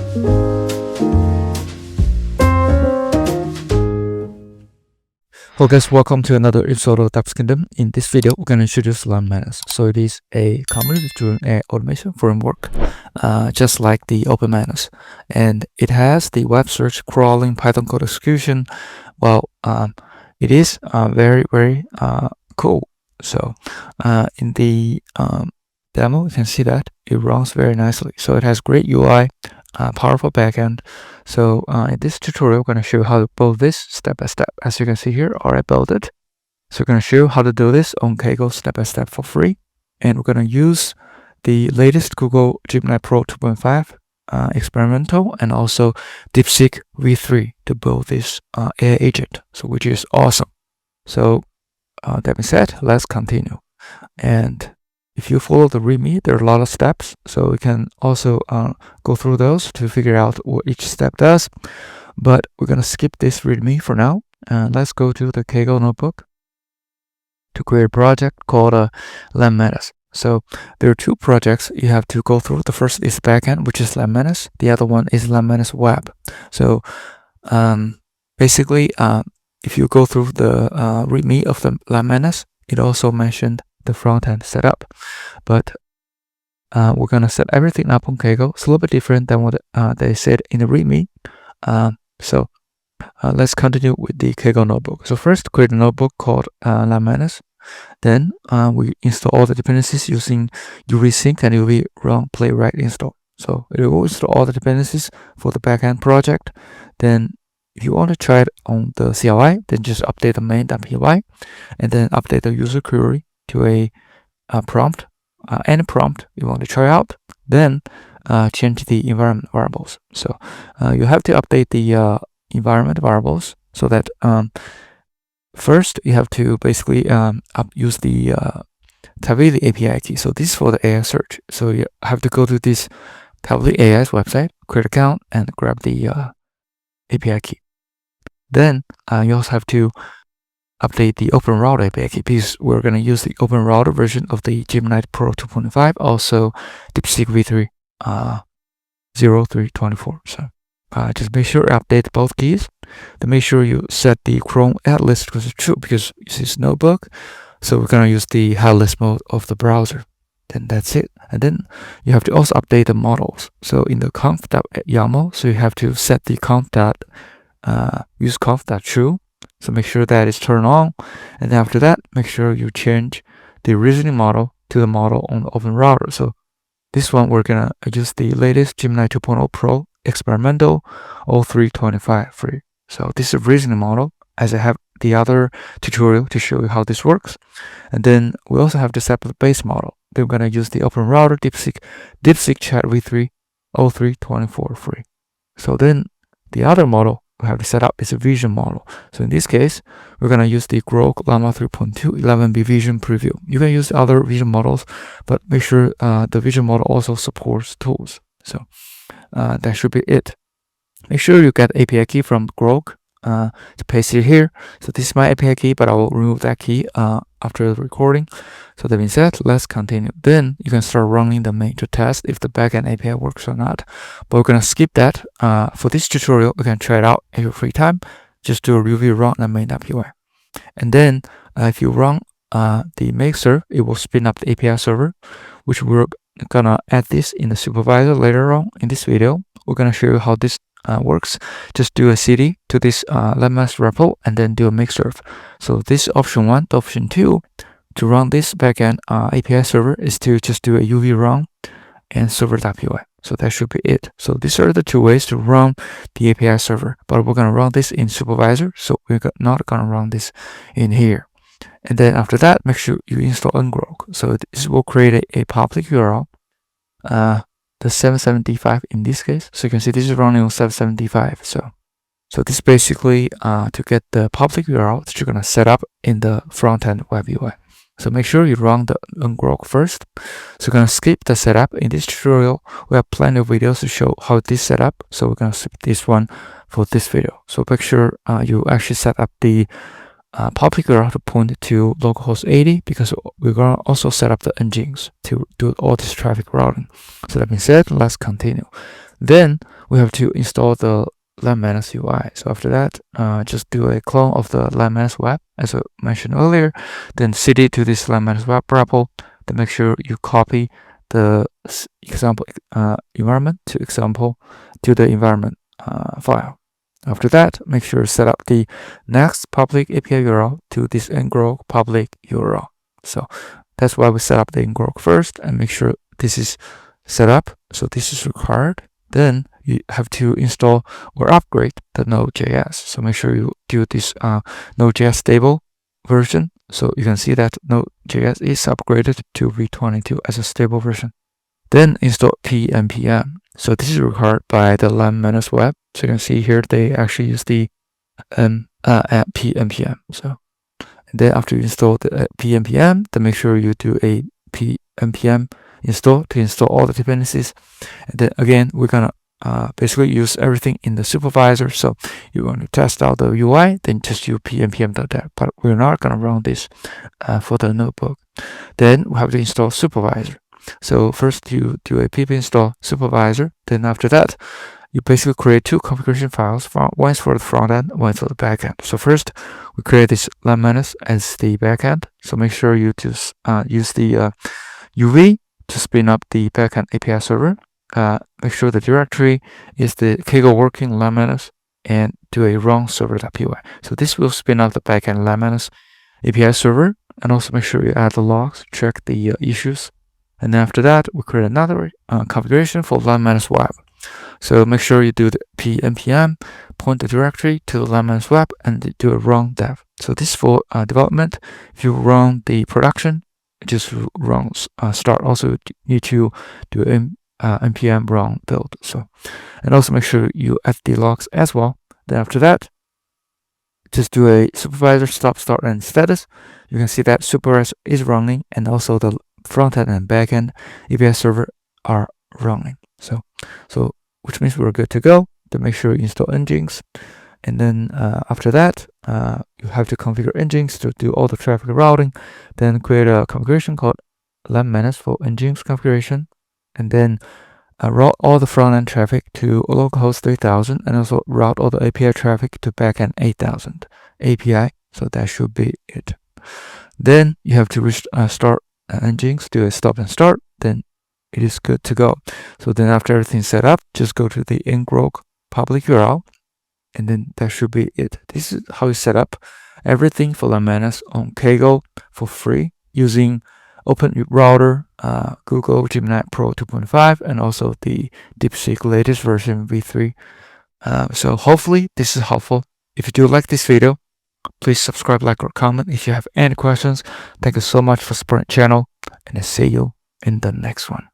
Hello guys, welcome to another episode of Dap's Kingdom. In this video, we're going to introduce LangManus. So it is a community-driven AI automation framework, just like the OpenManus. And it has the web search, crawling, Python code execution. Well, it is very cool. So in the demo, you can see that it runs very nicely. So it has great UI, powerful backend. So in this tutorial, we're going to show you how to build this step by step. As you can see here, I already built it. So we're going to show you how to do this on Kaggle step by step for free. And we're going to use the latest Google Gemini-Pro 2.5 experimental and also DeepSeek-V3 to build this AI agent, so which is awesome. So that being said, let's continue. And if you follow the README, there are a lot of steps, so we can also go through those to figure out what each step does. But we're going to skip this README for now, and let's go to the Kaggle notebook to create a project called LangManus. So there are two projects you have to go through. The first is Backend, which is LangManus. The other one is LangManus Web. So basically, if you go through the README of the LangManus, it also mentioned the front-end setup, but we're gonna set everything up on Kaggle. It's a little bit different than what they said in the README. So let's continue with the Kaggle notebook. So first, create a notebook called LangManus. Then we install all the dependencies using UV-sync and UV-run playwright install. So it will install all the dependencies for the backend project. Then if you want to try it on the CLI, then just update the main.py and then update the user query to a prompt, any prompt you want to try out, then change the environment variables. So you have to update the environment variables so that first you have to basically use the Kaggle API key. So this is for the AI search. So you have to go to this Kaggle AI's website, create an account, and grab the API key. Then you also have to update the OpenRouter API key because we're going to use the OpenRouter version of the Gemini-Pro 2.5, also DeepSeek-V3-0324. So just make sure you update both keys. Then make sure you set the Chrome add list to true because this is notebook. So we're going to use the hide list mode of the browser. Then that's it. And then you have to also update the models. So in the conf.yaml, so you have to set the use conf.true. So make sure that is turned on, and after that, make sure you change the reasoning model to the model on the OpenRouter. So this one, we're gonna use the latest Gemini 2.0-Pro experimental 0324 free. So this is a reasoning model, as I have the other tutorial to show you how this works. And then we also have to set up the base model. Then we're gonna use the OpenRouter DeepSeek Chat V3-0324 free. So then the other model we have to set up is a vision model. So in this case, we're going to use the Ngrok Llama 3.2 11B vision preview. You can use other vision models, but make sure the vision model also supports tools. So that should be it. Make sure you get API key from Ngrok to paste it here. So this is my API key, but I will remove that key after the recording. So that being said, let's continue. Then you can start running the main to test if the backend API works or not. But we're going to skip that. For this tutorial, you can try it out in your free time. Just do a UV run on main.py. And then if you run the make serve, it will spin up the API server, which we're going to add this in the supervisor later on in this video. We're going to show you how this works. Just do a cd to this LangManus repo and then do a make serve. So this option 1 to option 2 to run this backend API server is to just do a UV run and server.py. So that should be it. So these are the two ways to run the API server, but we're going to run this in supervisor. So we're not going to run this in here. And then after that, make sure you install Ngrok. So this will create a public URL. The 775 in this case. So you can see this is running on 775. So this basically to get the public URL that you're gonna set up in the front-end web UI. So make sure you run the Ngrok first. So we're gonna skip the setup. In this tutorial, we have plenty of videos to show how this setup. So we're gonna skip this one for this video. So make sure you actually set up the public URL to point to localhost 80 because we're going to also set up the Nginx to do all this traffic routing. So that being said, let's continue. Then we have to install the LangManus UI. So after that, just do a clone of the LangManus web, as I mentioned earlier. Then cd to this LangManus web repo. Then make sure you copy the example environment to the environment file. After that, make sure to set up the next public API URL to this Ngrok public URL. So that's why we set up the Ngrok first, and make sure this is set up. So this is required. Then you have to install or upgrade the Node.js. So make sure you do this Node.js stable version. So you can see that Node.js is upgraded to v22 as a stable version. Then install pnpm. So this is required by the LangManus web. So you can see here they actually use the pnpm. So and then after you install the pnpm, then make sure you do a pnpm install to install all the dependencies. And then again, we're gonna basically use everything in the supervisor. So you want to test out the UI, then just use pnpm.dev. But we're not gonna run this for the notebook. Then we have to install supervisor. So first you do a pip install supervisor. Then after that, you basically create two configuration files. One is for the front end, one is for the back end. So first, we create this LangManus as the backend. So make sure you just use the UV to spin up the backend API server. Make sure the directory is the Kaggle working LangManus, and do a run server.py. So this will spin up the backend LangManus API server, and also make sure you add the logs, check the issues. And then after that, we create another configuration for LangManus web. So make sure you do the pnpm, point the directory to the LangManus web, and do a run dev. So this is for development. If you run the production, just run start. Also need to do npm run build. So, and also make sure you add the logs as well. Then after that, just do a supervisor stop, start, and status. You can see that supervisor is running, and also the frontend and backend API server are running. So which means we're good to go. Then make sure you install Nginx, and then after that, you have to configure Nginx to do all the traffic routing. Then create a configuration called LangManus for Nginx configuration, and then route all the front-end traffic to localhost 3000, and also route all the API traffic to backend 8000 API. So that should be it. Then you have to start Nginx, do a stop and start. Then it is good to go. So then after everything's set up, just go to the Ngrok public URL, and then that should be it. This is how you set up everything for LangManus on Kaggle for free using Open Router, Google Gemini-Pro 2.5, and also the DeepSeek latest version v3. So hopefully this is helpful. If you do like this video, please subscribe, like, or comment. If you have any questions, thank you so much for supporting the channel, and I'll see you in the next one.